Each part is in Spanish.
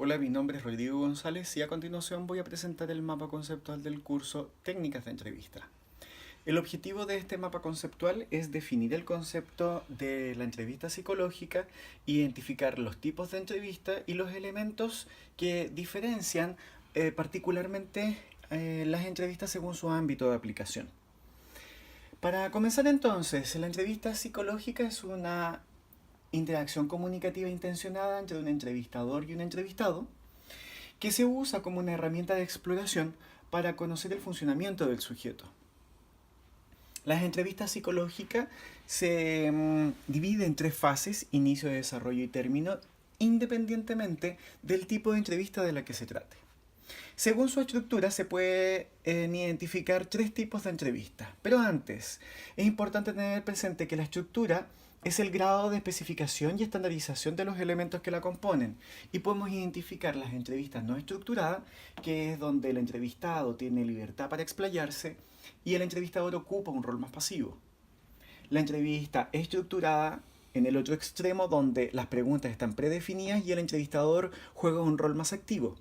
Hola, mi nombre es Rodrigo González y a continuación voy a presentar el mapa conceptual del curso Técnicas de Entrevista. El objetivo de este mapa conceptual es definir el concepto de la entrevista psicológica, identificar los tipos de entrevista y los elementos que diferencian particularmente las entrevistas según su ámbito de aplicación. Para comenzar entonces, la entrevista psicológica es una interacción comunicativa intencionada entre un entrevistador y un entrevistado, que se usa como una herramienta de exploración para conocer el funcionamiento del sujeto. Las entrevistas psicológicas se dividen en tres fases: inicio, desarrollo y término, independientemente del tipo de entrevista de la que se trate. Según su estructura se pueden identificar tres tipos de entrevistas, pero antes es importante tener presente que la estructura es el grado de especificación y estandarización de los elementos que la componen, y podemos identificar las entrevistas no estructuradas, que es donde el entrevistado tiene libertad para explayarse y el entrevistador ocupa un rol más pasivo. La entrevista estructurada en el otro extremo, donde las preguntas están predefinidas y el entrevistador juega un rol más activo.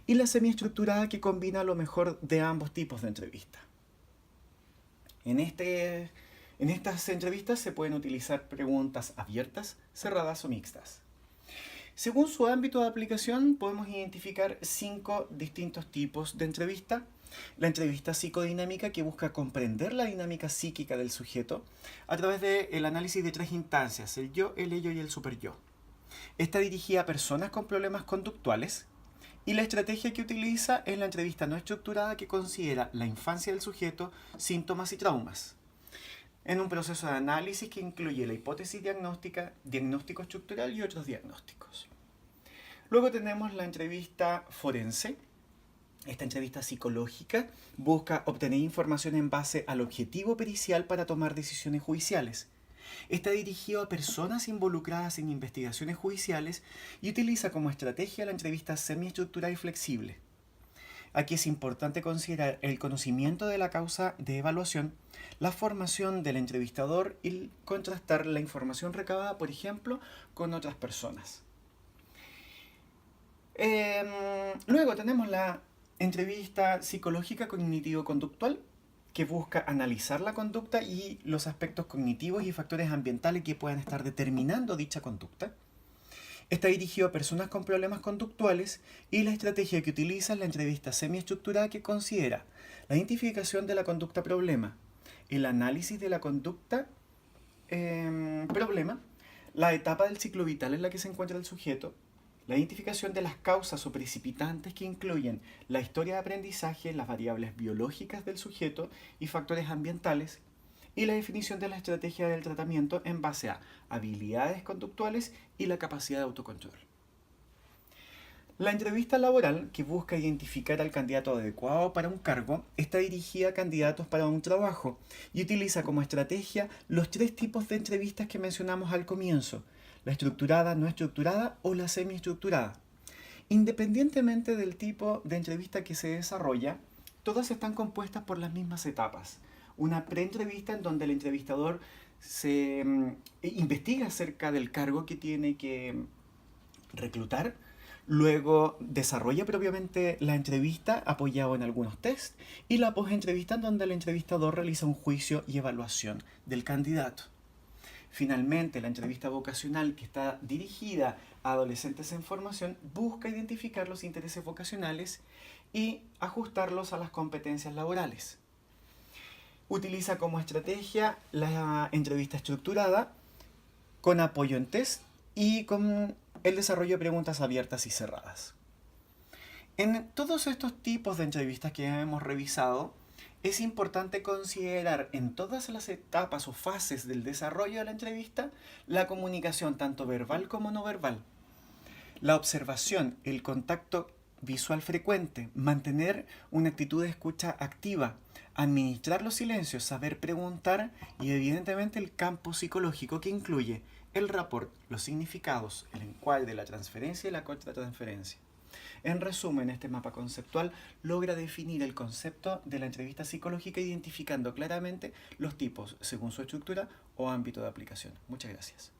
Y la semiestructurada, que combina lo mejor de ambos tipos de entrevista. En estas entrevistas se pueden utilizar preguntas abiertas, cerradas o mixtas. Según su ámbito de aplicación, podemos identificar 5 distintos tipos de entrevista. La entrevista psicodinámica, que busca comprender la dinámica psíquica del sujeto a través del análisis de 3 instancias: el yo, el ello y el superyo. Está dirigida a personas con problemas conductuales. Y la estrategia que utiliza es la entrevista no estructurada, que considera la infancia del sujeto, síntomas y traumas, en un proceso de análisis que incluye la hipótesis diagnóstica, diagnóstico estructural y otros diagnósticos. Luego tenemos la entrevista forense. Esta entrevista psicológica busca obtener información en base al objetivo pericial para tomar decisiones judiciales. Está dirigido a personas involucradas en investigaciones judiciales y utiliza como estrategia la entrevista semiestructurada y flexible. Aquí es importante considerar el conocimiento de la causa de evaluación, la formación del entrevistador y contrastar la información recabada, por ejemplo, con otras personas. Luego tenemos la entrevista psicológica cognitivo-conductual, que busca analizar la conducta y los aspectos cognitivos y factores ambientales que puedan estar determinando dicha conducta. Está dirigido a personas con problemas conductuales y la estrategia que utiliza es la entrevista semiestructurada, que considera la identificación de la conducta problema, el análisis de la conducta problema, la etapa del ciclo vital en la que se encuentra el sujeto, la identificación de las causas o precipitantes, que incluyen la historia de aprendizaje, las variables biológicas del sujeto y factores ambientales, y la definición de la estrategia del tratamiento en base a habilidades conductuales y la capacidad de autocontrol. La entrevista laboral, que busca identificar al candidato adecuado para un cargo, está dirigida a candidatos para un trabajo y utiliza como estrategia los 3 tipos de entrevistas que mencionamos al comienzo: la estructurada, no estructurada o la semiestructurada. Independientemente del tipo de entrevista que se desarrolla, todas están compuestas por las mismas etapas. Una preentrevista, en donde el entrevistador se investiga acerca del cargo que tiene que reclutar. Luego desarrolla propiamente la entrevista apoyado en algunos tests, y la postentrevista, en donde el entrevistador realiza un juicio y evaluación del candidato. Finalmente, la entrevista vocacional, que está dirigida a adolescentes en formación, busca identificar los intereses vocacionales y ajustarlos a las competencias laborales. Utiliza como estrategia la entrevista estructurada, con apoyo en test y con el desarrollo de preguntas abiertas y cerradas. En todos estos tipos de entrevistas que hemos revisado, es importante considerar en todas las etapas o fases del desarrollo de la entrevista la comunicación tanto verbal como no verbal, la observación, el contacto visual frecuente, mantener una actitud de escucha activa, administrar los silencios, saber preguntar y evidentemente el campo psicológico, que incluye el rapport, los significados, el encuadre, la transferencia y la contratransferencia. En resumen, este mapa conceptual logra definir el concepto de la entrevista psicológica, identificando claramente los tipos según su estructura o ámbito de aplicación. Muchas gracias.